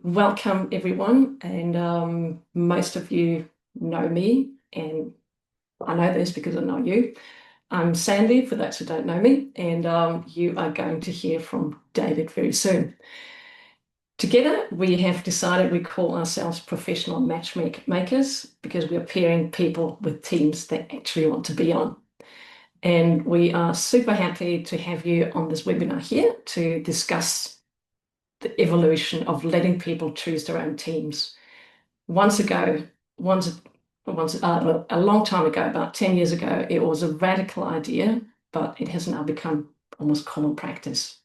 Welcome everyone, and most of you know me, and I know this because I know you. I'm Sandy, for those who don't know me, and you are going to hear from David very soon. Together, we have decided we call ourselves professional matchmakers because we are pairing people with teams they actually want to be on. And we are super happy to have you on this webinar here to discuss the evolution of letting people choose their own teams. Once ago, once, a long time ago, about 10 years ago, it was a radical idea, but it has now become almost common practice.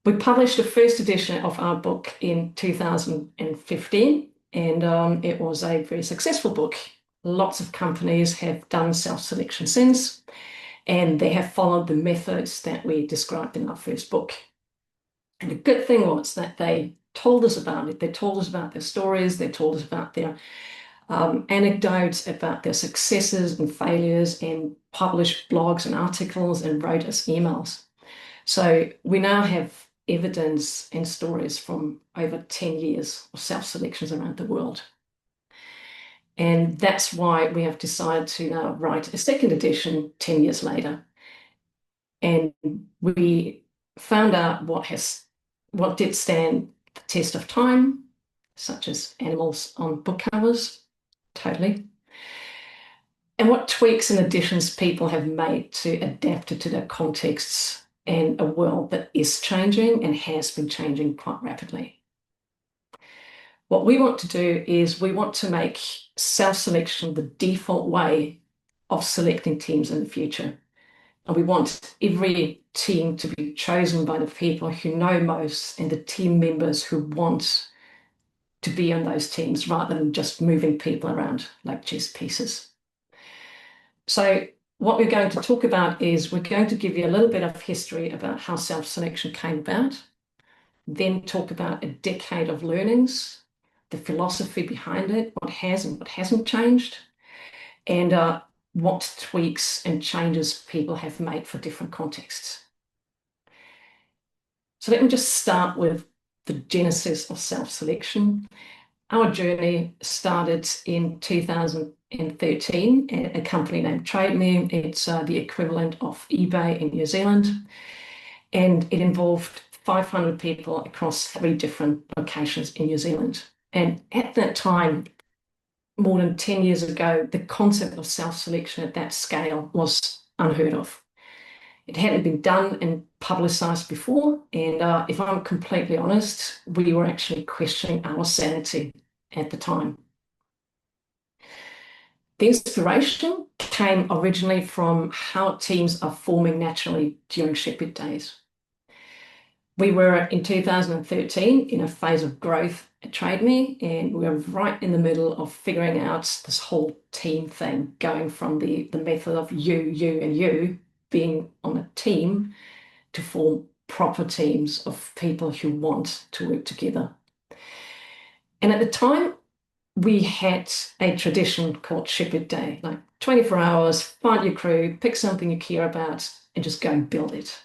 We published the first edition of our book in 2015, and it was a very successful book. Lots of companies have done self-selection since, and they have followed the methods that we described in our first book. And the good thing was that they told us about it. They told us about their stories. They told us about their anecdotes, about their successes and failures, and published blogs and articles and wrote us emails. So we now have evidence and stories from over 10 years of self-selections around the world. And that's why we have decided to now write a second edition 10 years later. And we found out what did stand the test of time, such as animals on book covers, totally, and what tweaks and additions people have made to adapt it to their contexts and a world that is changing and has been changing quite rapidly. What we want to do is we want to make self-selection the default way of selecting teams in the future. And we want every team to be chosen by the people who know most and the team members who want to be on those teams rather than just moving people around like chess pieces. So what we're going to talk about is we're going to give you a little bit of history about how self-selection came about, then talk about a decade of learnings, the philosophy behind it, what has and what hasn't changed, and what tweaks and changes people have made for different contexts. So let me just start with the genesis of self-selection. Our journey started in 2013 at a company named TradeMe. It's the equivalent of eBay in New Zealand. And it involved 500 people across 3 different locations in New Zealand. And at that time, more than 10 years ago, the concept of self-selection at that scale was unheard of. It hadn't been done and publicized before. And if I'm completely honest, we were actually questioning our sanity at the time. The inspiration came originally from how teams are forming naturally during Shepherd days. We were in 2013 in a phase of growth at TradeMe, and we were right in the middle of figuring out this whole team thing, going from the method of you, and you being on a team to form proper teams of people who want to work together. And at the time, we had a tradition called Shepherd Day, like 24 hours, find your crew, pick something you care about, and just go and build it.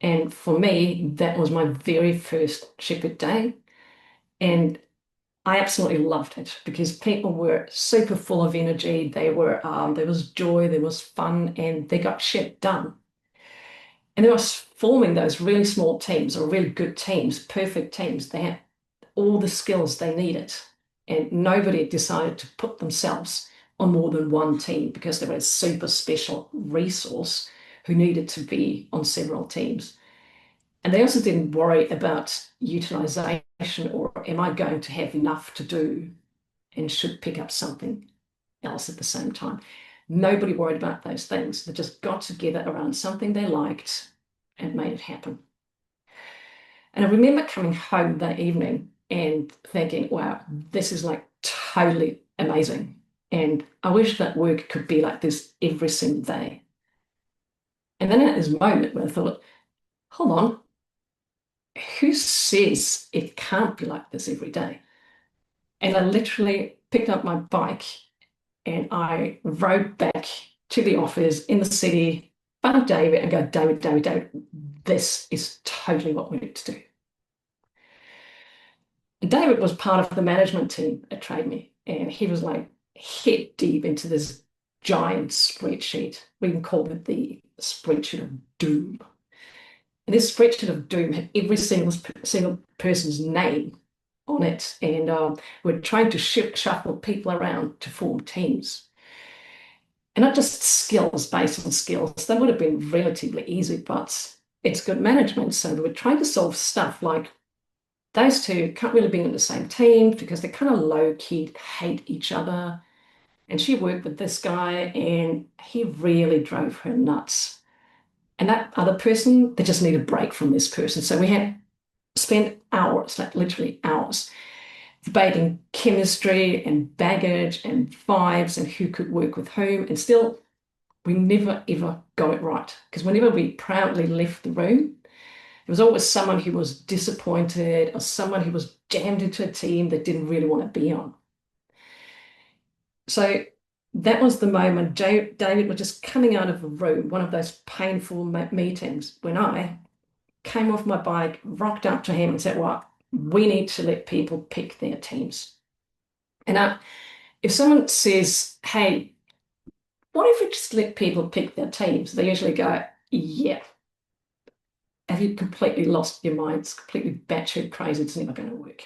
And for me, that was my very first Shepherd Day. And I absolutely loved it because people were super full of energy. There was joy, there was fun, and they got shit done. And they were forming those really small teams or really good teams, perfect teams. They had all the skills they needed. And nobody decided to put themselves on more than one team because they were a super special resource who needed to be on several teams. And they also didn't worry about utilization or am I going to have enough to do and should pick up something else at the same time. Nobody worried about those things. They just got together around something they liked and made it happen. And I remember coming home that evening and thinking, wow, this is like totally amazing. And I wish that work could be like this every single day. And then at this moment where I thought, hold on, who says it can't be like this every day? And I literally picked up my bike and I rode back to the office in the city, found David and go, David, this is totally what we need to do. David was part of the management team at Trade Me, and he was like head deep into this giant spreadsheet. We can call it the spreadsheet of doom. And this spreadsheet of doom had every single person's name on it, and we're trying to shuffle people around to form teams. And not just skills based on skills, that would have been relatively easy, but it's good management. So we were trying to solve stuff like those two can't really be in the same team because they're kind of low key, hate each other. And she worked with this guy and he really drove her nuts. And that other person, they just need a break from this person. So we had spent hours, like literally hours, debating chemistry and baggage and vibes and who could work with whom. And still, we never ever got it right. Because whenever we proudly left the room, there was always someone who was disappointed or someone who was jammed into a team that didn't really want to be on. So that was the moment David was just coming out of a room, one of those painful meetings, when I came off my bike, rocked up to him and said, well, we need to let people pick their teams. And if someone says, hey, what if we just let people pick their teams? They usually go, yeah. Have you completely lost your mind? It's completely batshit crazy. It's never going to work.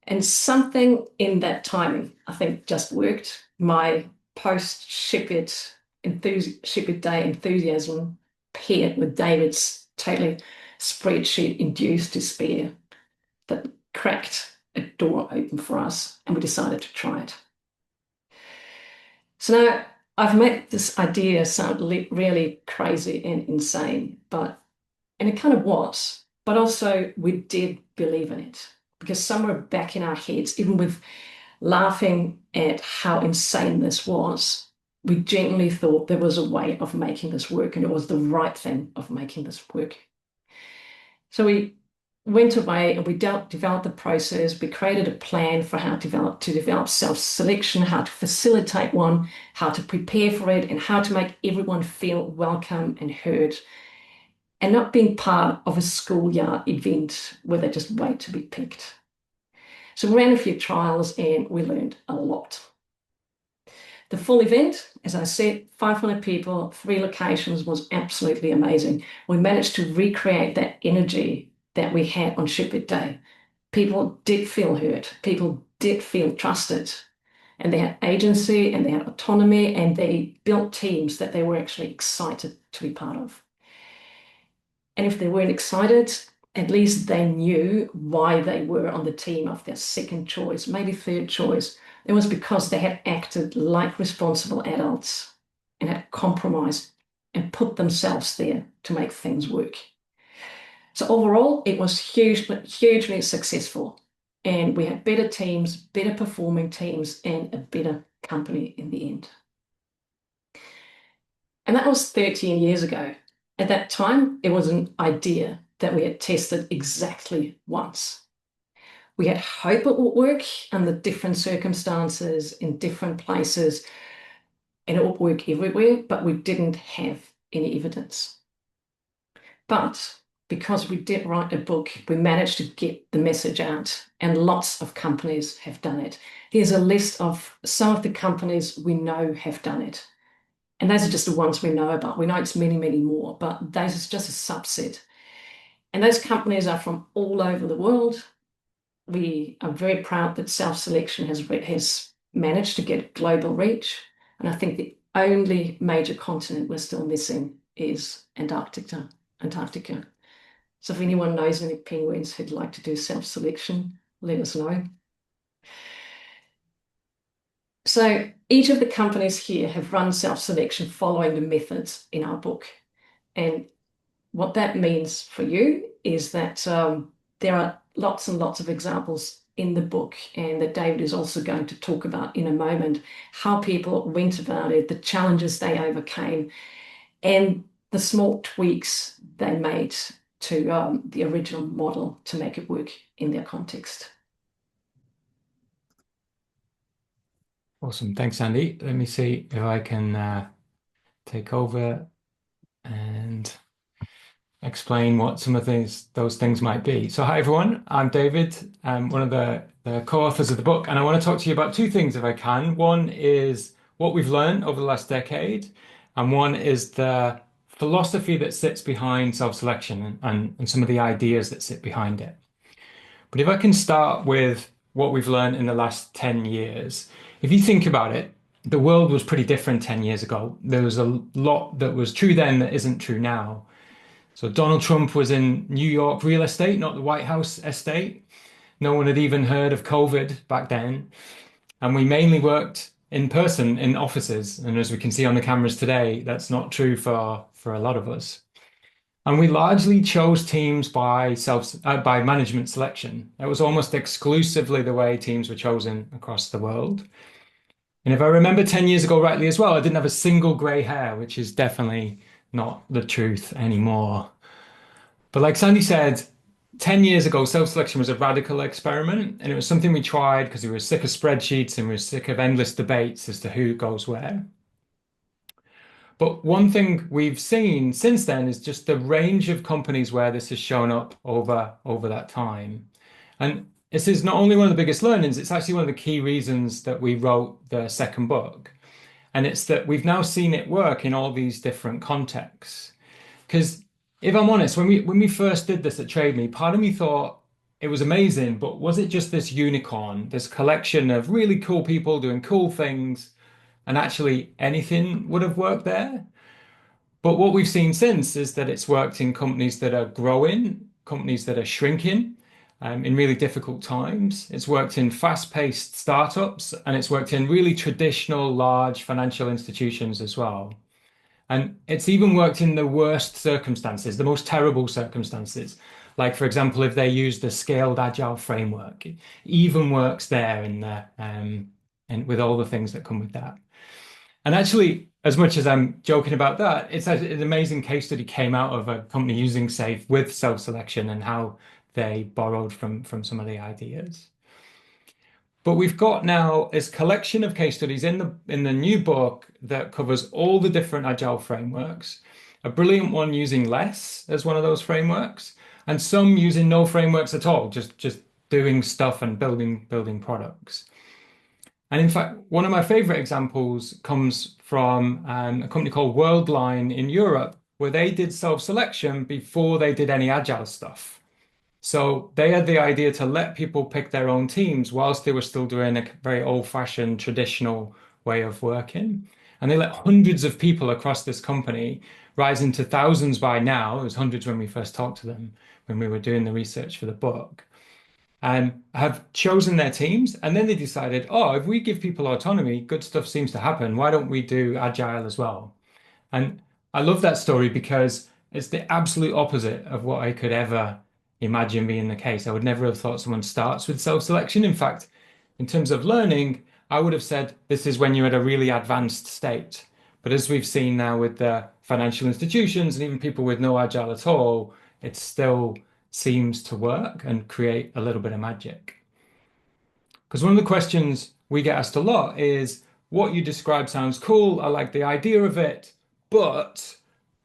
And something in that timing, I think, just worked. My post-Shipit Day enthusiasm paired with David's totally spreadsheet-induced despair that cracked a door open for us, and we decided to try it. So now I've made this idea sound really crazy and insane, and it kind of was, but also we did believe in it because somewhere back in our heads, even with laughing at how insane this was, we genuinely thought there was a way of making this work and it was the right thing of making this work. So we went away and we developed the process. We created a plan for how to develop self-selection, how to facilitate one, how to prepare for it, and how to make everyone feel welcome and heard, and not being part of a schoolyard event where they just wait to be picked. So we ran a few trials and we learned a lot. The full event, as I said, 500 people, 3 locations, was absolutely amazing. We managed to recreate that energy that we had on Shipit Day. People did feel heard. People did feel trusted. And they had agency and they had autonomy and they built teams that they were actually excited to be part of. And if they weren't excited, at least they knew why they were on the team of their second choice, maybe third choice. It was because they had acted like responsible adults and had compromised and put themselves there to make things work. So overall, it was hugely successful. And we had better teams, better performing teams, and a better company in the end. And that was 13 years ago. At that time, it was an idea that we had tested exactly once. We had hope it would work under different circumstances in different places, and it would work everywhere, but we didn't have any evidence. But because we did write a book, we managed to get the message out, and lots of companies have done it. Here's a list of some of the companies we know have done it. And those are just the ones we know about. We know it's many, many more, but those is just a subset. And those companies are from all over the world. We are very proud that self-selection has managed to get global reach. And I think the only major continent we're still missing is Antarctica. So if anyone knows any penguins who'd like to do self-selection, let us know. So each of the companies here have run self-selection following the methods in our book. And what that means for you is that there are lots and lots of examples in the book, and that David is also going to talk about in a moment, how people went about it, the challenges they overcame, and the small tweaks they made to the original model to make it work in their context. Awesome. Thanks, Andy. Let me see if I can take over and explain what some of those things might be. So, hi everyone, I'm David. I'm one of the co-authors of the book, and I want to talk to you about two things if I can. One is what we've learned over the last decade, and one is the philosophy that sits behind self-selection and some of the ideas that sit behind it. But if I can start with what we've learned in the last 10 years, if you think about it, the world was pretty different 10 years ago. There was a lot that was true then that isn't true now. So Donald Trump was in New York real estate, not the White House estate. No one had even heard of COVID back then. And we mainly worked in person in offices. And as we can see on the cameras today, that's not true for a lot of us. And we largely chose teams by management selection. It was almost exclusively the way teams were chosen across the world. And if I remember 10 years ago rightly as well, I didn't have a single gray hair, which is definitely not the truth anymore. But like Sandy said, 10 years ago, self-selection was a radical experiment, and it was something we tried because we were sick of spreadsheets and we were sick of endless debates as to who goes where. But one thing we've seen since then is just the range of companies where this has shown up over that time. And this is not only one of the biggest learnings, it's actually one of the key reasons that we wrote the second book. And it's that we've now seen it work in all these different contexts. Because if I'm honest, when we first did this at Trade Me, part of me thought it was amazing, but was it just this unicorn, this collection of really cool people doing cool things, and actually anything would have worked there? But what we've seen since is that it's worked in companies that are growing, companies that are shrinking, in really difficult times. It's worked in fast-paced startups, and it's worked in really traditional large financial institutions as well. And it's even worked in the worst circumstances, the most terrible circumstances. Like, for example, if they use the scaled agile framework, it even works there and with all the things that come with that. And actually, as much as I'm joking about that, it's an amazing case study came out of a company using SAFe with self-selection and how they borrowed from some of the ideas. But we've got now this collection of case studies in the new book that covers all the different agile frameworks. A brilliant one using less as one of those frameworks, and some using no frameworks at all, just doing stuff and building products. And in fact, one of my favorite examples comes from a company called Worldline in Europe, where they did self-selection before they did any agile stuff. So they had the idea to let people pick their own teams whilst they were still doing a very old-fashioned traditional way of working. And they let hundreds of people across this company rise into thousands by now. It was hundreds when we first talked to them, when we were doing the research for the book, and have chosen their teams. And then they decided, oh, if we give people autonomy, good stuff seems to happen. Why don't we do agile as well? And I love that story because it's the absolute opposite of what I could ever imagine being the case. I would never have thought someone starts with self-selection. In fact, in terms of learning, I would have said this is when you're at a really advanced state. But as we've seen now with the financial institutions and even people with no agile at all, it still seems to work and create a little bit of magic. Because one of the questions we get asked a lot is, what you describe sounds cool. I like the idea of it, but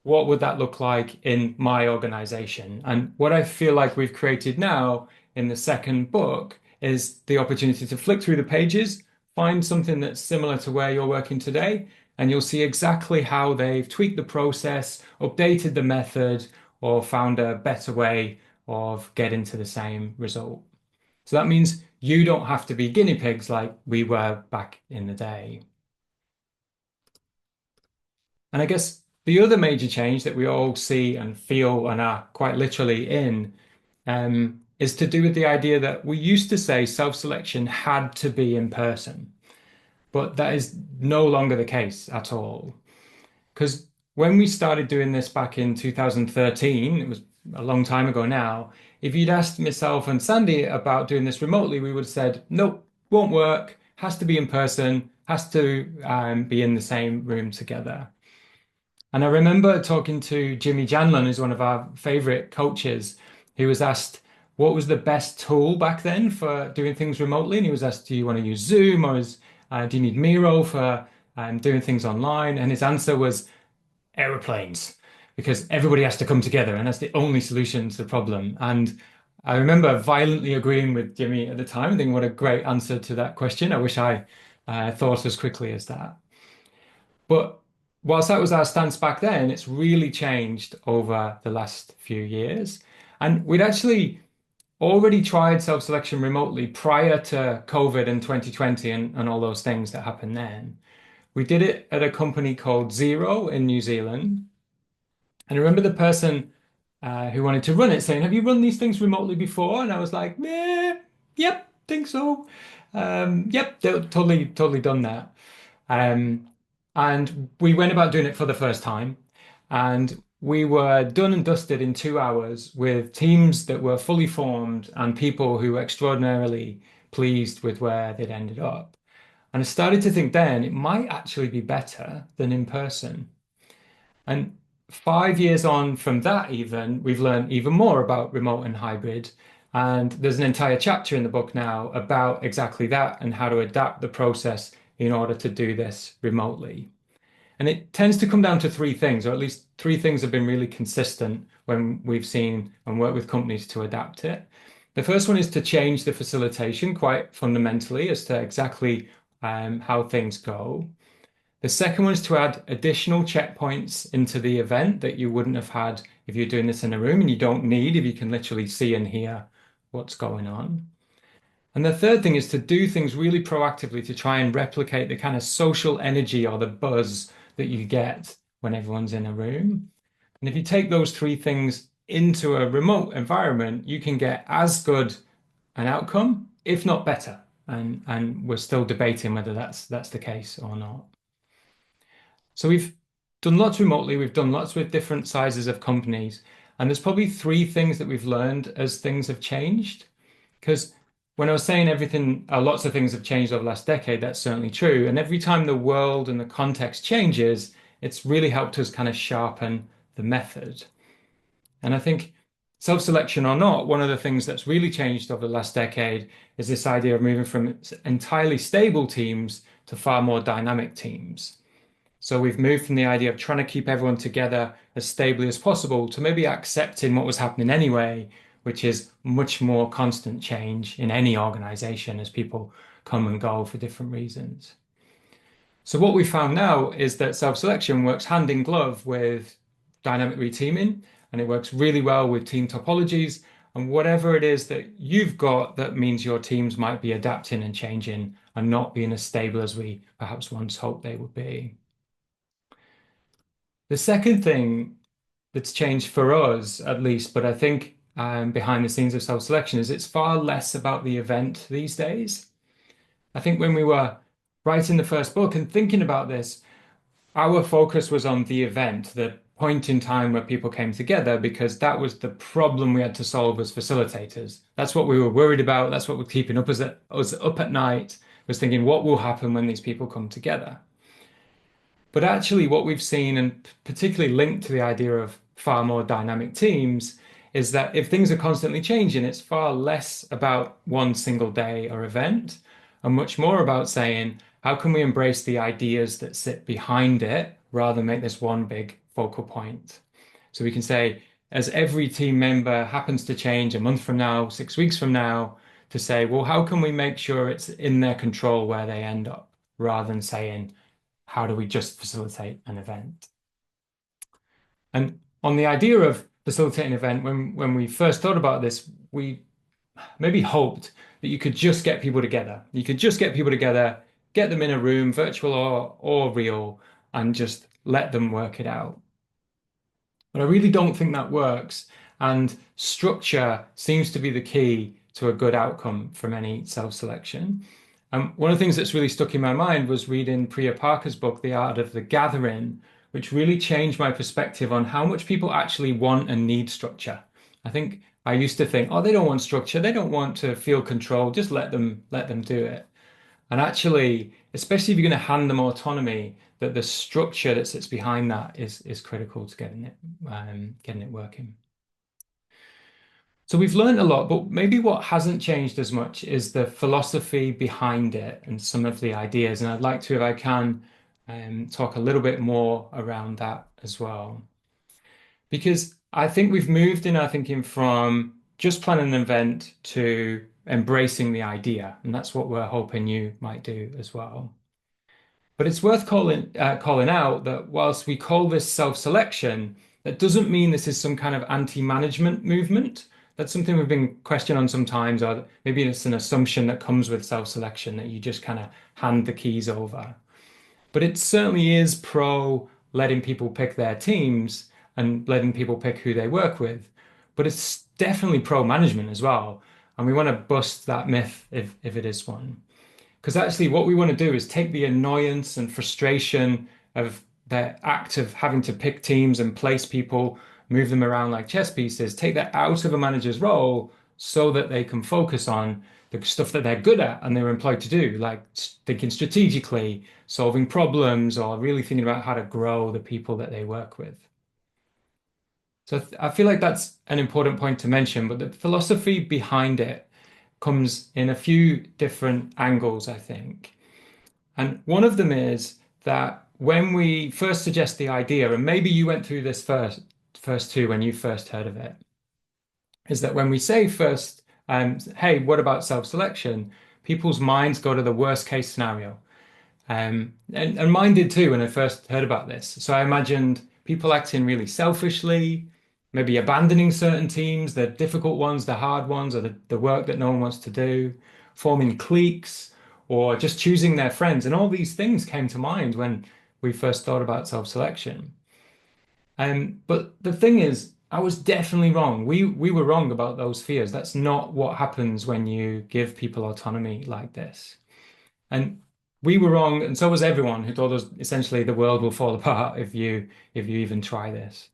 what would that look like in my organization? And what I feel like we've created now in the second book is the opportunity to flick through the pages, find something that's similar to where you're working today, and you'll see exactly how they've tweaked the process, updated the method, or found a better way of getting to the same result. So that means you don't have to be guinea pigs like we were back in the day. And I guess the other major change that we all see and feel and are quite literally in is to do with the idea that we used to say self-selection had to be in person, but that is no longer the case at all. Because when we started doing this back in 2013, it was a long time ago now, if you'd asked myself and Sandy about doing this remotely, we would have said, nope, won't work, has to be in person, has to be in the same room together. And I remember talking to Jimmy Janlin, who's one of our favorite coaches. He was asked what was the best tool back then for doing things remotely. And he was asked, do you want to use Zoom or do you need Miro for doing things online? And his answer was aeroplanes. because everybody has to come together and that's the only solution to the problem. And I remember violently agreeing with Jimmy at the time, thinking, what a great answer to that question. I wish I thought as quickly as that. But whilst that was our stance back then, it's really changed over the last few years. And we'd actually already tried self-selection remotely prior to COVID in 2020 and all those things that happened then. We did it at a company called Zero in New Zealand. And I remember the person who wanted to run it saying, have you run these things remotely before? And I was like, meh, yep, think so. Yep, totally done that. Um, and we went about doing it for the first time. And we were done and dusted in 2 hours with teams that were fully formed and people who were extraordinarily pleased with where they'd ended up. And I started to think then it might actually be better than in person. And 5 years on from that, even, we've learned even more about remote and hybrid. And there's an entire chapter in the book now about exactly that and how to adapt the process in order to do this remotely. And it tends to come down to three things, or at least three things have been really consistent when we've seen and worked with companies to adapt it. The first one is to change the facilitation quite fundamentally as to exactly how things go. The second one is to add additional checkpoints into the event that you wouldn't have had if you're doing this in a room and you don't need if you can literally see and hear what's going on. And the third thing is to do things really proactively to try and replicate the kind of social energy or the buzz that you get when everyone's in a room. And if you take those three things into a remote environment, you can get as good an outcome, if not better. And we're still debating whether that's the case or not. So we've done lots remotely, we've done lots with different sizes of companies, and there's probably three things that we've learned as things have changed. Because when I was saying everything, lots of things have changed over the last decade, that's certainly true. And every time the world and the context changes, it's really helped us kind of sharpen the method. And I think self-selection or not, one of the things that's really changed over the last decade is this idea of moving from entirely stable teams to far more dynamic teams. So we've moved from the idea of trying to keep everyone together as stably as possible to maybe accepting what was happening anyway, which is much more constant change in any organization as people come and go for different reasons. So what we found now is that self-selection works hand in glove with dynamic reteaming, and it works really well with team topologies. And whatever it is that you've got, that means your teams might be adapting and changing and not being as stable as we perhaps once hoped they would be. The second thing that's changed for us, at least, but I think behind the scenes of self-selection, is it's far less about the event these days. I think when we were writing the first book and thinking about this, our focus was on the event, the point in time where people came together, because that was the problem we had to solve as facilitators. That's what we were worried about. That's what was keeping us up at night, was thinking, what will happen when these people come together? But actually, what we've seen, and particularly linked to the idea of far more dynamic teams, is that if things are constantly changing, it's far less about one single day or event, and much more about saying, how can we embrace the ideas that sit behind it rather than make this one big focal point? So we can say, as every team member happens to change a month from now, 6 weeks from now, to say, well, how can we make sure it's in their control where they end up, rather than saying, how do we just facilitate an event? And on the idea of facilitating an event, when we first thought about this, we maybe hoped that you could just get people together. You could just get people together, get them in a room, virtual or real, and just let them work it out. But I really don't think that works. And structure seems to be the key to a good outcome from any self-selection. One of the things that's really stuck in my mind was reading Priya Parker's book, The Art of the Gathering, which really changed my perspective on how much people actually want and need structure. I think I used to think, oh, they don't want structure, they don't want to feel control, just let them do it. And actually, especially if you're going to hand them autonomy, that the structure that sits behind that is critical to getting it working. So we've learned a lot, but maybe what hasn't changed as much is the philosophy behind it and some of the ideas. And I'd like to, if I can, talk a little bit more around that as well. Because I think we've moved in our thinking from just planning an event to embracing the idea, and that's what we're hoping you might do as well. But it's worth calling out that whilst we call this self-selection, that doesn't mean this is some kind of anti-management movement. That's something we've been questioned on sometimes, or maybe it's an assumption that comes with self-selection that you just kind of hand the keys over. But it certainly is pro letting people pick their teams and letting people pick who they work with. But it's definitely pro management as well. And we want to bust that myth if it is one. Because actually, what we want to do is take the annoyance and frustration of the act of having to pick teams and place people, move them around like chess pieces, take that out of a manager's role so that they can focus on the stuff that they're good at and they're employed to do, like thinking strategically, solving problems, or really thinking about how to grow the people that they work with. So I feel like that's an important point to mention, but the philosophy behind it comes in a few different angles, I think. And one of them is that when we first suggest the idea, and maybe you went through this first too when you first heard of it, is that when we say first, hey, what about self-selection? People's minds go to the worst case scenario. And mine did too when I first heard about this. So I imagined people acting really selfishly, maybe abandoning certain teams, the difficult ones, the hard ones, or the work that no one wants to do, forming cliques, or just choosing their friends. And all these things came to mind when we first thought about self-selection. But the thing is, I was definitely wrong. We were wrong about those fears. That's not what happens when you give people autonomy like this. And we were wrong, and so was everyone who told us essentially the world will fall apart if you even try this.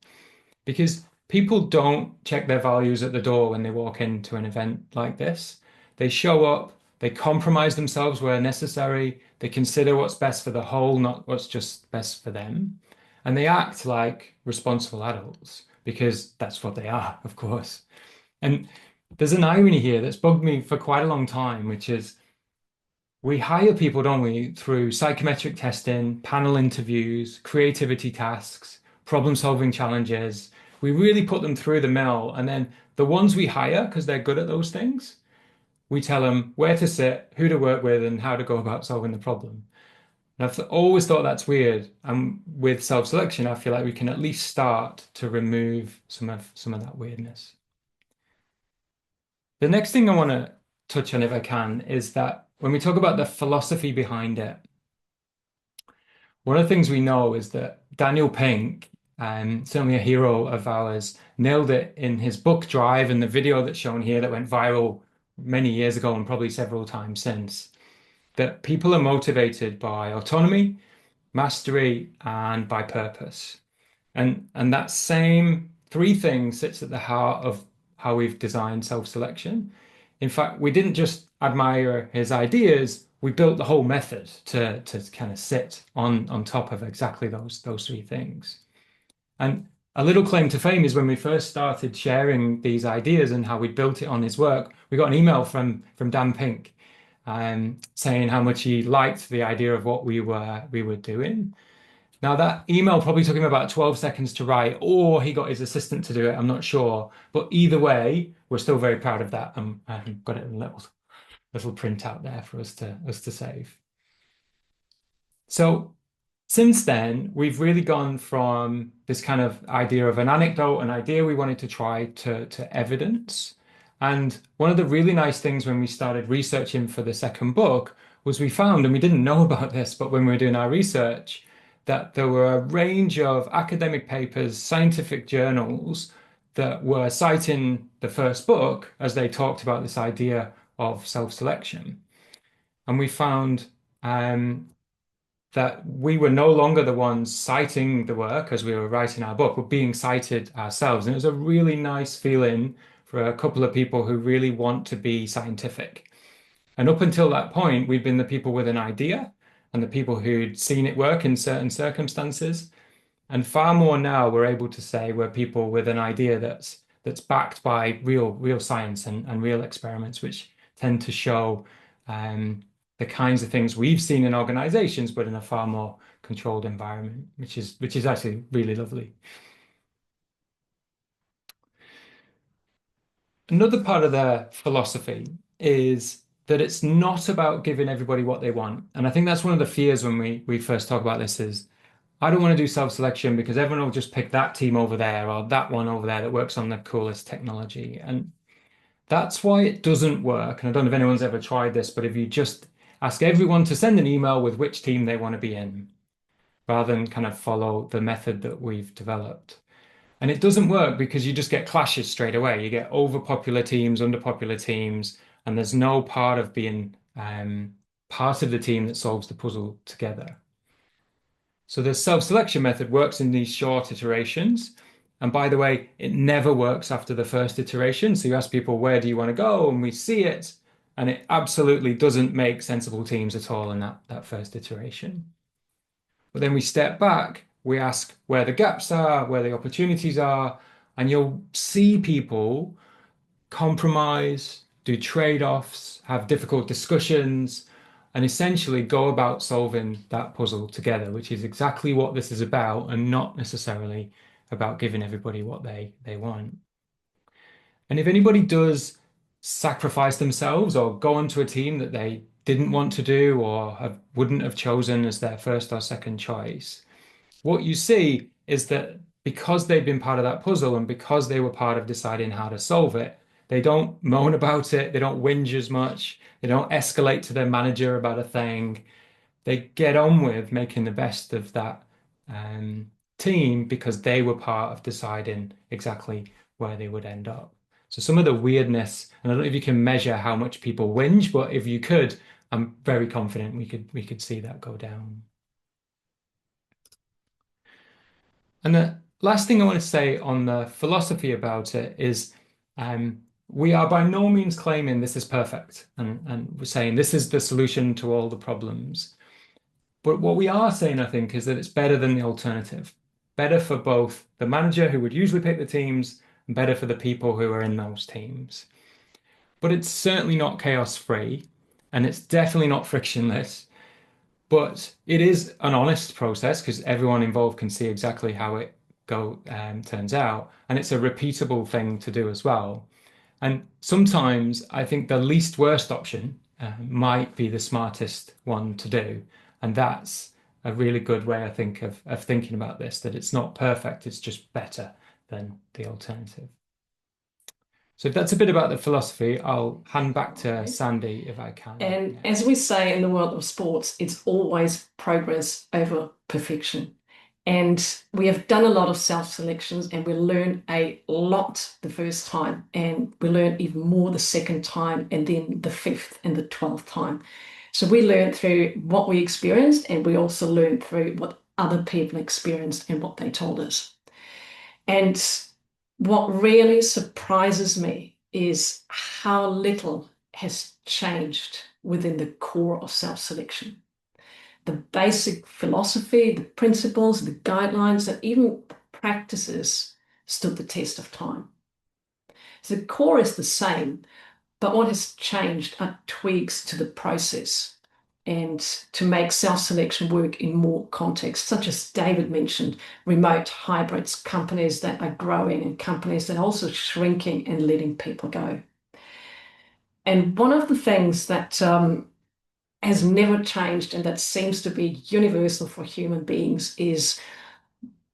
Because people don't check their values at the door when they walk into an event like this. They show up, they compromise themselves where necessary, they consider what's best for the whole, not what's just best for them. And they act like responsible adults because that's what they are, of course. And there's an irony here that's bugged me for quite a long time, which is we hire people, don't we, through psychometric testing, panel interviews, creativity tasks, problem-solving challenges. We really put them through the mill. And then the ones we hire, because they're good at those things, we tell them where to sit, who to work with, and how to go about solving the problem. And I've always thought that's weird. And with self-selection, I feel like we can at least start to remove some of that weirdness. The next thing I want to touch on, if I can, is that when we talk about the philosophy behind it, one of the things we know is that Daniel Pink, certainly a hero of ours, nailed it in his book Drive and the video that's shown here that went viral many years ago and probably several times since, that people are motivated by autonomy, mastery, and by purpose. And that same three things sits at the heart of how we've designed self-selection. In fact, we didn't just admire his ideas, we built the whole method to kind of sit on top of exactly those three things. And a little claim to fame is when we first started sharing these ideas and how we built it on his work, we got an email from Dan Pink saying how much he liked the idea of what we were doing. Now that email probably took him about 12 seconds to write, or he got his assistant to do it. I'm not sure, but either way, we're still very proud of that, and got it in a little print out there for us to save. So since then, we've really gone from this kind of idea of an anecdote, an idea we wanted to try to evidence. And one of the really nice things when we started researching for the second book was we found, and we didn't know about this, but when we were doing our research, that there were a range of academic papers, scientific journals that were citing the first book as they talked about this idea of self-selection. And we found that we were no longer the ones citing the work as we were writing our book, we're being cited ourselves. And it was a really nice feeling for a couple of people who really want to be scientific. And up until that point, we've been the people with an idea and the people who'd seen it work in certain circumstances. And far more now, we're able to say we're people with an idea that's backed by real science and real experiments, which tend to show the kinds of things we've seen in organizations, but in a far more controlled environment, which is actually really lovely. Another part of their philosophy is that it's not about giving everybody what they want. And I think that's one of the fears when we first talk about this is I don't want to do self-selection because everyone will just pick that team over there or that one over there that works on the coolest technology. And that's why it doesn't work. And I don't know if anyone's ever tried this, but if you just ask everyone to send an email with which team they want to be in, rather than kind of follow the method that we've developed. And it doesn't work because you just get clashes straight away. You get overpopular teams, underpopular teams, and there's no part of being part of the team that solves the puzzle together. So the self-selection method works in these short iterations. And by the way, it never works after the first iteration. So you ask people, where do you want to go? And we see it. And it absolutely doesn't make sensible teams at all in that first iteration. But then we step back, we ask where the gaps are, where the opportunities are, and you'll see people compromise, do trade-offs, have difficult discussions, and essentially go about solving that puzzle together, which is exactly what this is about, and not necessarily about giving everybody what they want. And if anybody does sacrifice themselves or go onto a team that they didn't want to do or wouldn't have chosen as their first or second choice, what you see is that because they've been part of that puzzle and because they were part of deciding how to solve it, they don't moan about it, they don't whinge as much, they don't escalate to their manager about a thing. They get on with making the best of that team because they were part of deciding exactly where they would end up. So some of the weirdness, and I don't know if you can measure how much people whinge, but if you could, I'm very confident we could see that go down. And the last thing I want to say on the philosophy about it is we are by no means claiming this is perfect and we're saying this is the solution to all the problems. But what we are saying, I think, is that it's better than the alternative. Better for both the manager who would usually pick the teams and better for the people who are in those teams. But it's certainly not chaos free and it's definitely not frictionless. But it is an honest process because everyone involved can see exactly how it turns out, and it's a repeatable thing to do as well. And sometimes I think the least worst option might be the smartest one to do, and that's a really good way I think of thinking about this. That it's not perfect; it's just better than the alternative. So if that's a bit about the philosophy, I'll hand back to Okay. Sandy if I can And as next. we say in the world of sports, it's always progress over perfection. And we have done a lot of self-selections and we learn a lot the first time, and we learn even more the second time, and then the fifth and the 12th time. So we learn through what we experienced, and we also learn through what other people experienced and what they told us. And what really surprises me is how little has changed within the core of self-selection. The basic philosophy, the principles, the guidelines, and even the practices stood the test of time. So the core is the same, but what has changed are tweaks to the process and to make self-selection work in more contexts, such as David mentioned, remote hybrids, companies that are growing and companies that are also shrinking and letting people go. And one of the things that has never changed and that seems to be universal for human beings is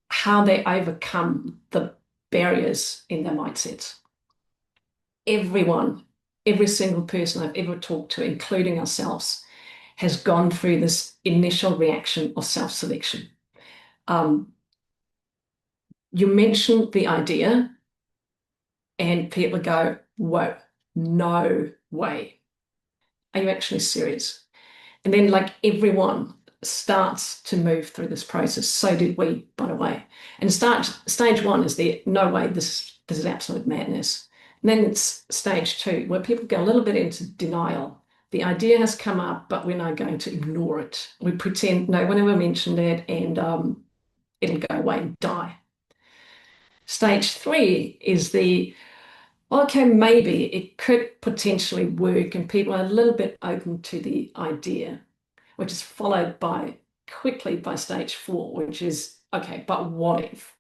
how they overcome the barriers in their mindsets. Everyone, every single person I've ever talked to, including ourselves, has gone through this initial reaction of self-selection. Um, you mention the idea, and people go, whoa, no way. Are you actually serious? And then, like, everyone starts to move through this process. So did we, by the way. And stage one is the no way, this is absolute madness. And then it's stage two, where people go a little bit into denial. The idea has come up, but we're now going to ignore it. We pretend no one ever mentioned it, and it'll go away and die. Stage three is the okay, maybe it could potentially work, and people are a little bit open to the idea, which is followed by quickly by stage four, which is okay, but what if?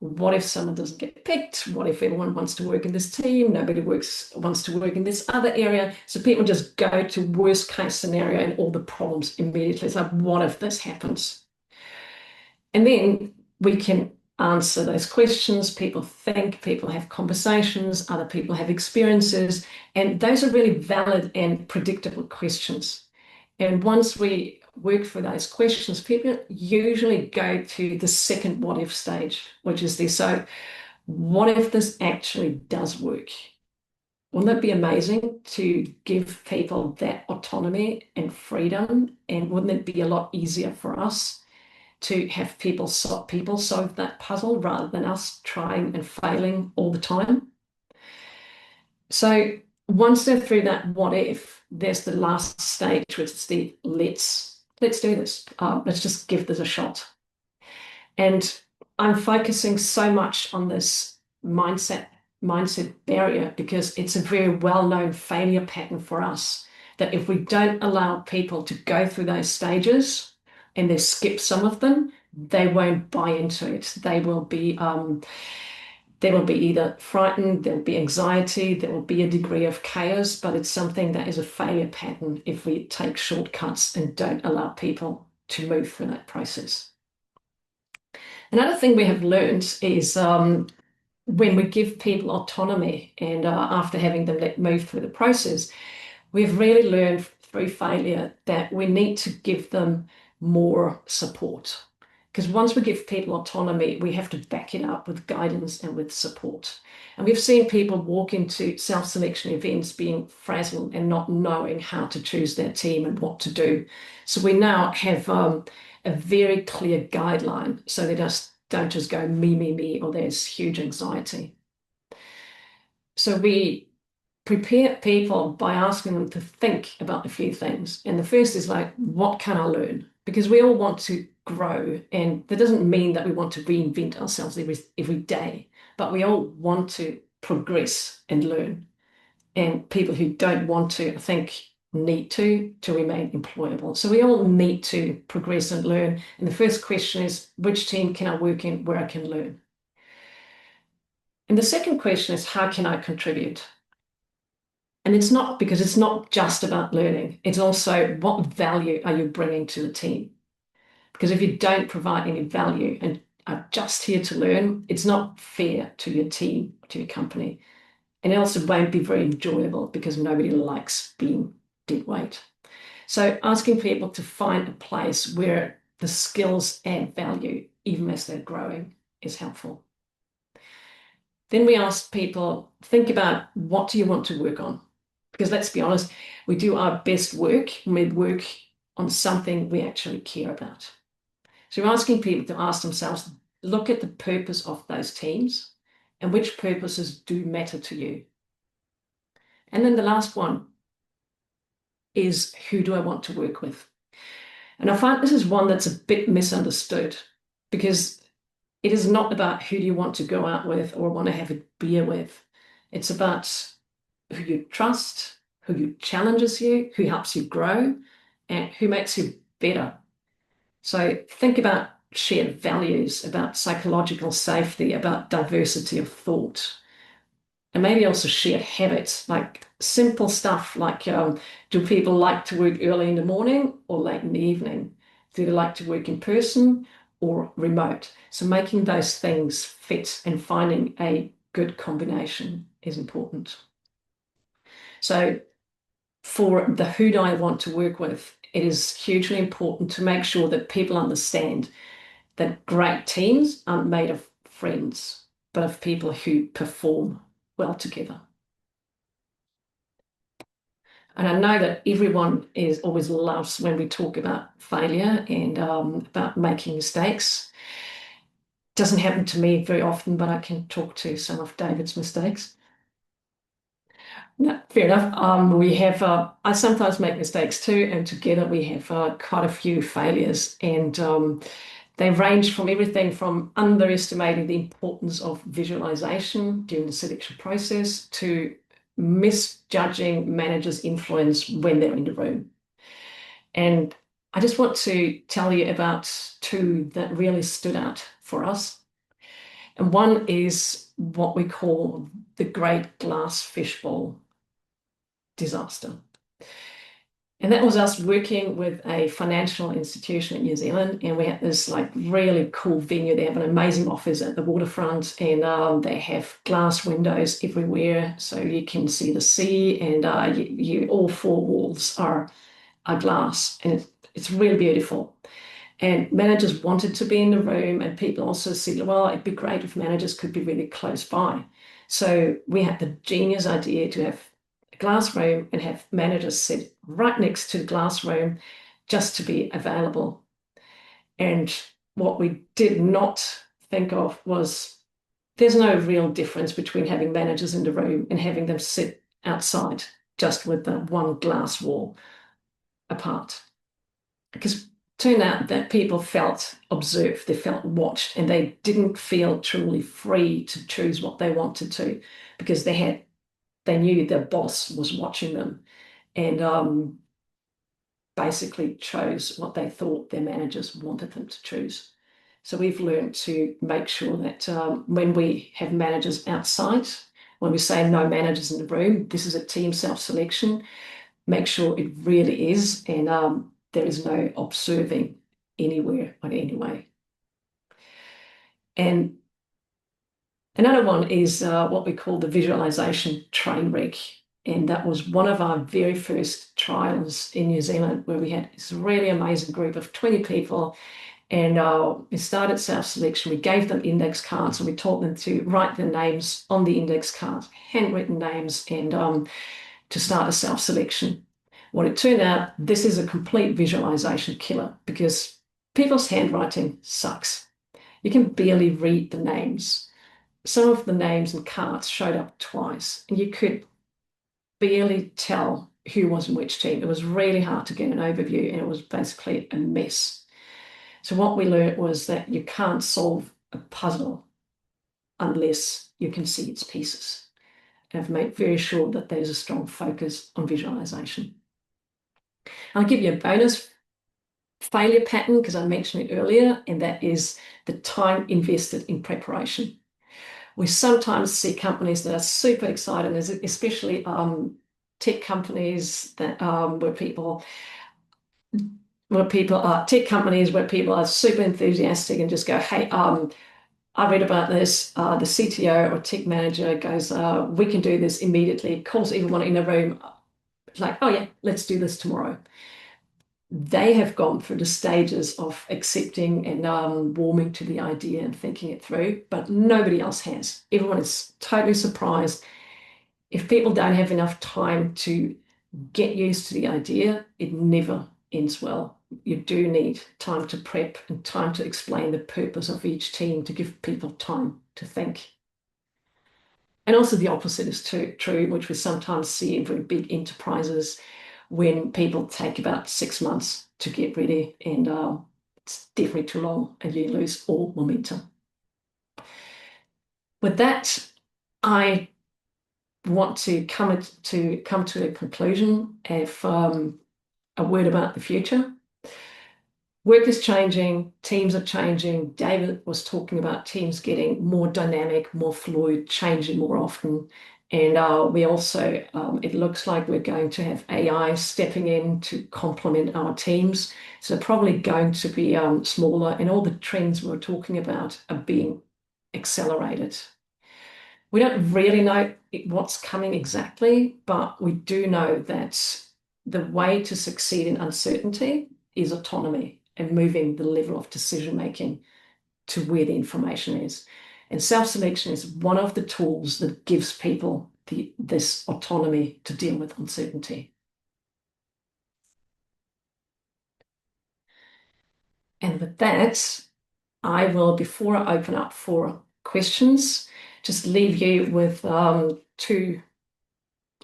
What if someone doesn't get picked? What if everyone wants to work in this team? Nobody wants to work in this other area. So people just go to worst case scenario and all the problems immediately. It's like, what if this happens? And then we can answer those questions. People think, people have conversations, other people have experiences, and those are really valid and predictable questions. And once we work for those questions, people usually go to the second what if stage, which is this. So, what if this actually does work? Wouldn't it be amazing to give people that autonomy and freedom? And wouldn't it be a lot easier for us to have people solve that puzzle rather than us trying and failing all the time? So once they're through that what if, there's the last stage, which is the let's do this. Let's just give this a shot. And I'm focusing so much on this mindset barrier because it's a very well-known failure pattern for us that if we don't allow people to go through those stages and they skip some of them, they won't buy into it. They will be either frightened, there will be anxiety, there will be a degree of chaos, but it's something that is a failure pattern if we take shortcuts and don't allow people to move through that process. Another thing we have learned is when we give people autonomy and after having them move through the process, we've really learned through failure that we need to give them more support. Because once we give people autonomy, we have to back it up with guidance and with support. And we've seen people walk into self-selection events being frazzled and not knowing how to choose their team and what to do. So we now have a very clear guideline so they just don't just go me, or there's huge anxiety. So we prepare people by asking them to think about a few things. And the first is like, what can I learn? Because we all want to grow, and that doesn't mean that we want to reinvent ourselves every day, but we all want to progress and learn. And people who don't want to, I think, need to remain employable. So we all need to progress and learn. And the first question is, which team can I work in where I can learn? And the second question is, how can I contribute? And it's not because it's not just about learning. It's also what value are you bringing to the team? Because if you don't provide any value and are just here to learn, it's not fair to your team, to your company. And it also won't be very enjoyable because nobody likes being dead weight. So asking people to find a place where the skills add value, even as they're growing, is helpful. Then we ask people, think about what do you want to work on? Because let's be honest, we do our best work when we work on something we actually care about. So we're asking people to ask themselves, look at the purpose of those teams and which purposes do matter to you. And then the last one is, who do I want to work with? And I find this is one that's a bit misunderstood because it is not about who do you want to go out with or want to have a beer with. It's about who you trust, who challenges you, who helps you grow, and who makes you better. So think about shared values, about psychological safety, about diversity of thought, and maybe also shared habits, like simple stuff like do people like to work early in the morning or late in the evening? Do they like to work in person or remote? So making those things fit and finding a good combination is important. So for the who do I want to work with, it is hugely important to make sure that people understand that great teams aren't made of friends, but of people who perform well together. And I know that everyone is always loves when we talk about failure and about making mistakes. Doesn't happen to me very often, but I can talk to some of David's mistakes. No, fair enough. I sometimes make mistakes too, and together we have quite a few failures, and they range from everything from underestimating the importance of visualization during the selection process to misjudging managers' influence when they're in the room. And I just want to tell you about two that really stood out for us. And one is what we call the Great Glass Fishbowl disaster. And that was us working with a financial institution in New Zealand. And we had this like really cool venue. They have an amazing office at the waterfront, and they have glass windows everywhere. So you can see the sea, and all four walls are glass. And it's really beautiful. And managers wanted to be in the room, and people also said, well, it'd be great if managers could be really close by. So we had the genius idea to have a glass room and have managers sit right next to the glass room just to be available. And what we did not think of was there's no real difference between having managers in the room and having them sit outside just with the one glass wall apart. Because turned out that people felt observed, they felt watched, and they didn't feel truly free to choose what they wanted to, because they knew their boss was watching them, and basically chose what they thought their managers wanted them to choose. So we've learned to make sure that when we have managers outside, when we say no managers in the room, this is a team self-selection, make sure it really is, and there is no observing anywhere or anyway. And another one is what we call the visualization train wreck. And that was one of our very first trials in New Zealand, where we had this really amazing group of 20 people. And we started self-selection. We gave them index cards, and we taught them to write their names on the index cards, handwritten names, and to start a self-selection. What it turned out, this is a complete visualization killer, because people's handwriting sucks. You can barely read the names. Some of the names and cards showed up twice, and you could barely tell who was in which team. It was really hard to get an overview, and it was basically a mess. So what we learned was that you can't solve a puzzle unless you can see its pieces. And I've made very sure that there's a strong focus on visualization. I'll give you a bonus failure pattern because I mentioned it earlier, and that is the time invested in preparation. We sometimes see companies that are super excited, especially tech companies that where people are tech companies where people are super enthusiastic and just go, hey, I read about this. The CTO or tech manager goes, we can do this immediately. Calls everyone in the room, like, oh yeah, let's do this tomorrow. They have gone through the stages of accepting and warming to the idea and thinking it through, but nobody else has. Everyone is totally surprised. If people don't have enough time to get used to the idea, it never ends well. You do need time to prep and time to explain the purpose of each team to give people time to think. And also the opposite is true, which we sometimes see in very big enterprises when people take about 6 months to get ready, and it's definitely too long and you lose all momentum. With that, I want to come to a conclusion of a word about the future. Work is changing, teams are changing. David was talking about teams getting more dynamic, more fluid, changing more often. And we also, it looks like we're going to have AI stepping in to complement our teams. So probably going to be smaller, and all the trends we're talking about are being accelerated. We don't really know what's coming exactly, but we do know that the way to succeed in uncertainty is autonomy and moving the level of decision making to where the information is. And self-selection is one of the tools that gives people this autonomy to deal with uncertainty. And with that, I will, before I open up for questions, just leave you with two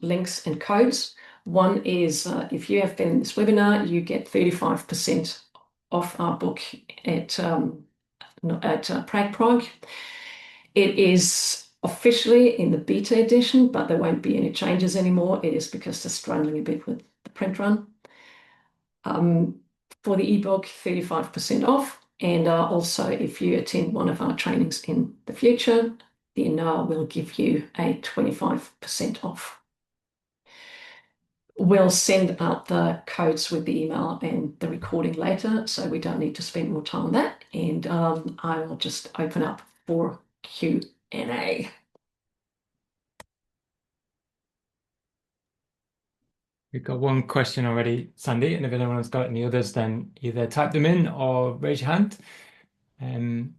links and codes. One is if you have been in this webinar, you get 35% off our book at Pragprog. It is officially in the beta edition, but there won't be any changes anymore. It is because they're struggling a bit with the print run. For the ebook, 35% off. And also, if you attend one of our trainings in the future, then we'll give you a 25% off. We'll send out the codes with the email and the recording later, so we don't need to spend more time on that. And I will just open up for Q&A. We've got one question already, Sandy, and if anyone has got any others, then either type them in or raise your hand. Do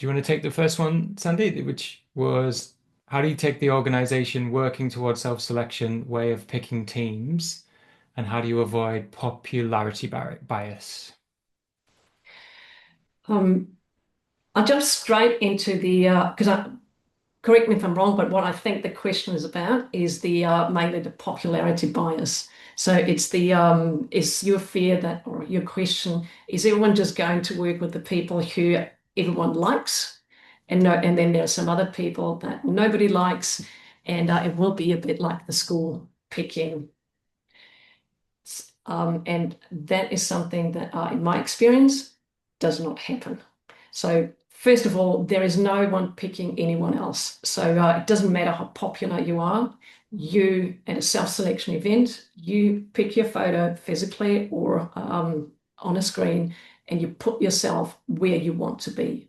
you want to take the first one, Sandy, which was how do you take the organization working towards self-selection way of picking teams, and how do you avoid popularity bias? I'll jump straight into the because correct me if I'm wrong, but what I think the question is about is the mainly the popularity bias. So it's the is your fear that, or your question, is everyone just going to work with the people who everyone likes, and no, and then there are some other people that nobody likes, and it will be a bit like the school picking. And that is something that, in my experience, does not happen. So first of all, there is no one picking anyone else. So it doesn't matter how popular you are. You, at a self-selection event, you pick your photo physically or on a screen, and you put yourself where you want to be.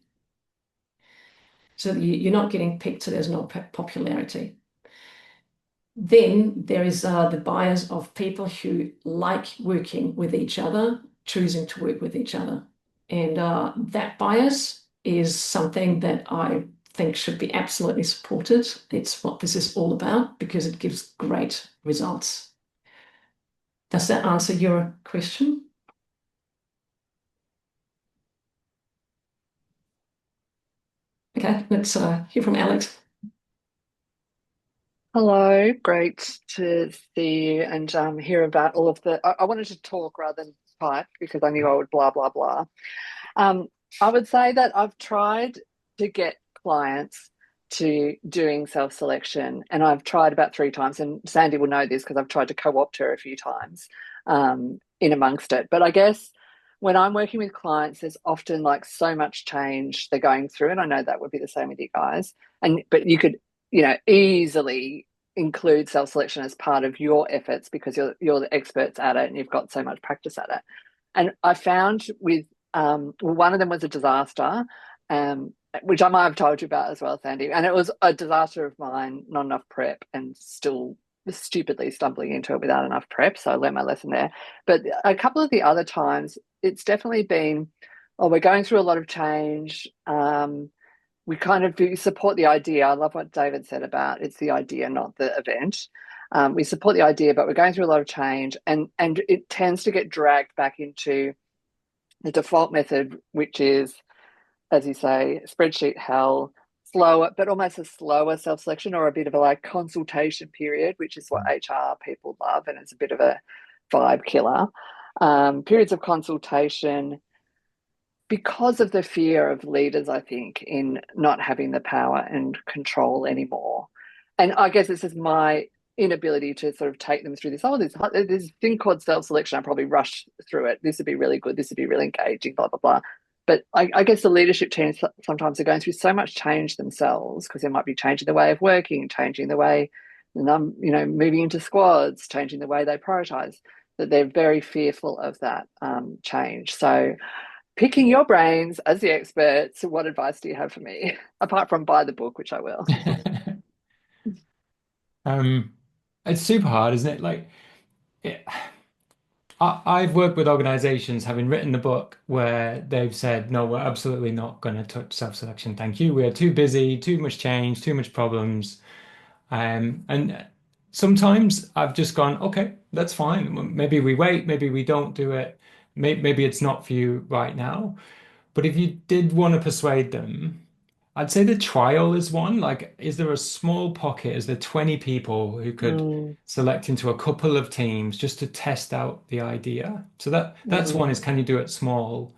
So you're not getting picked, so there's no popularity. Then there is the bias of people who like working with each other, choosing to work with each other. And that bias is something that I think should be absolutely supported. It's what this is all about because it gives great results. Does that answer your question? Okay, let's hear from Alex. Hello, great to see you and hear about all of the. I wanted to talk rather than type because I knew I would blah blah blah. Um, I would say that I've tried to get clients to doing self-selection, and I've tried about 3 times. And Sandy will know this because I've tried to co-opt her a few times in amongst it. But I guess when I'm working with clients, there's often like so much change they're going through, and I know that would be the same with you guys. And but you could easily include self-selection as part of your efforts because you're the experts at it and you've got so much practice at it. And I found with one of them was a disaster, which I might have told you about as well, Sandy. And it was a disaster of mine, not enough prep, and still stupidly stumbling into it without enough prep. So I learned my lesson there. But a couple of the other times, it's definitely been, oh, we're going through a lot of change. We kind of do support the idea. I love what David said about it's the idea, not the event. We support the idea, but we're going through a lot of change, and it tends to get dragged back into the default method, which is, as you say, spreadsheet hell, slower, but almost a slower self-selection or a bit of a like consultation period, which is what HR people love, and it's a bit of a vibe killer. Periods of consultation because of the fear of leaders, I think, in not having the power and control anymore. And I guess it's just my inability to sort of take them through this. Oh, this thing called self-selection. I probably rush through it. This would be really good. This would be really engaging, blah, blah, blah. But I guess the leadership teams sometimes are going through so much change themselves because they might be changing the way of working, changing the way, moving into squads, changing the way they prioritize, that they're very fearful of that change. So picking your brains as the experts, what advice do you have for me? Apart from buy the book, which I will. Um, it's super hard, isn't it? Like, it, I've worked with organizations having written the book where they've said, no, we're absolutely not going to touch self-selection. Thank you. We are too busy, too much change, too much problems. And sometimes I've just gone, okay, that's fine. Maybe we wait, maybe we don't do it. Maybe it's not for you right now. But if you did want to persuade them, I'd say the trial is one. Like, is there a small pocket? Is there 20 people who could Mm, select into a couple of teams just to test out the idea? So that's one mm, is can you do it small?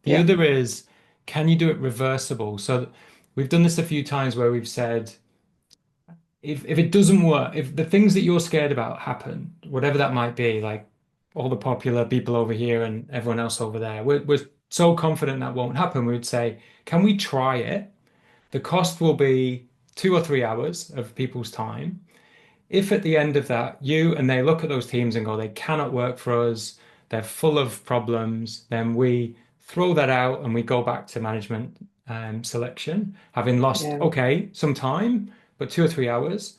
The yeah. other is can you do it reversible? So we've done this a few times where we've said if it doesn't work, if the things that you're scared about happen, whatever that might be, like all the popular people over here and everyone else over there, we're so confident that won't happen, we would say, can we try it? The cost will be 2 or 3 hours of people's time. If at the end of that, you and they look at those teams and go, they cannot work for us, they're full of problems, then we throw that out and we go back to management selection, having lost, Yeah. okay, some time, but 2 or 3 hours.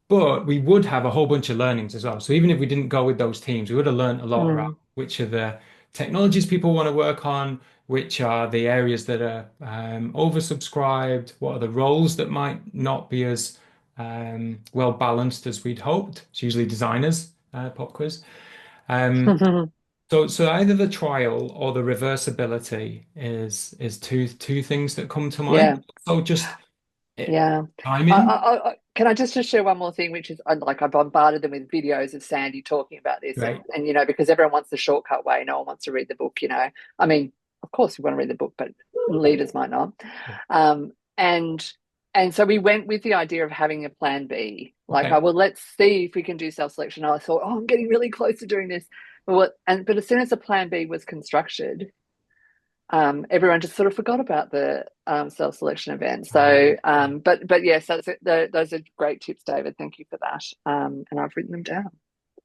But we would have a whole bunch of learnings as well. So even if we didn't go with those teams, we would have learned a lot around which are the technologies people want to work on, which are the areas that are oversubscribed, what are the roles that might not be as well balanced as we'd hoped. It's usually designers, pop quiz. Um, so either the trial or the reversibility is two things that come to mind. Yeah. So just Yeah. timing, Can I just share one more thing, which is like I bombarded them with videos of Sandy talking about this, right? and because everyone wants the shortcut way, no one wants to read the book. I mean, of course we want to read the book, but leaders might not. Um, and and so we went with the idea of having a plan B. Like, Okay. well, let's see if we can do self-selection. I thought, I'm getting really close to doing this. But as soon as the plan B was constructed, everyone just sort of forgot about the self-selection event. So, but yes, those are great tips, David. Thank you for that. And I've written them down.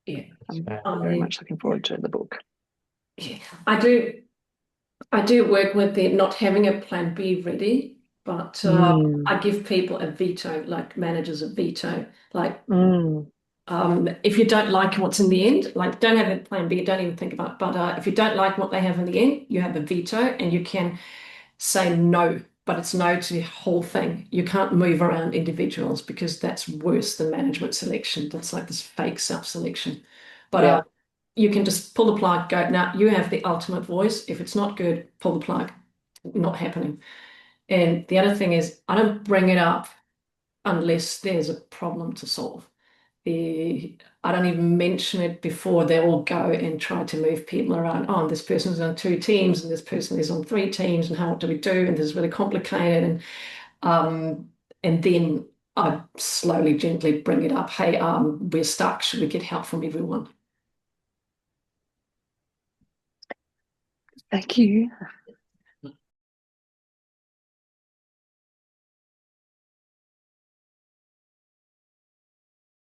Yeah. I'm very much looking forward to the book. Yeah. I do work with the not having a plan B ready, but I give people a veto, like managers a veto. Like if you don't like what's in the end, like don't have a plan B, don't even think about it. But if you don't like what they have in the end, you have a veto and you can say no, but it's no to the whole thing. You can't move around individuals because that's worse than management selection. That's like this fake self-selection. But Yeah. you can just pull the plug, go, now you have the ultimate voice. If it's not good, pull the plug. Not happening. And the other thing is, I don't bring it up unless there's a problem to solve. I don't even mention it before they all go and try to move people around. Oh, and this person's on 2 teams and this person is on 3 teams, and how do we do? And this is really complicated. And then I slowly, gently bring it up. Hey, we're stuck. Should we get help from everyone? Thank you.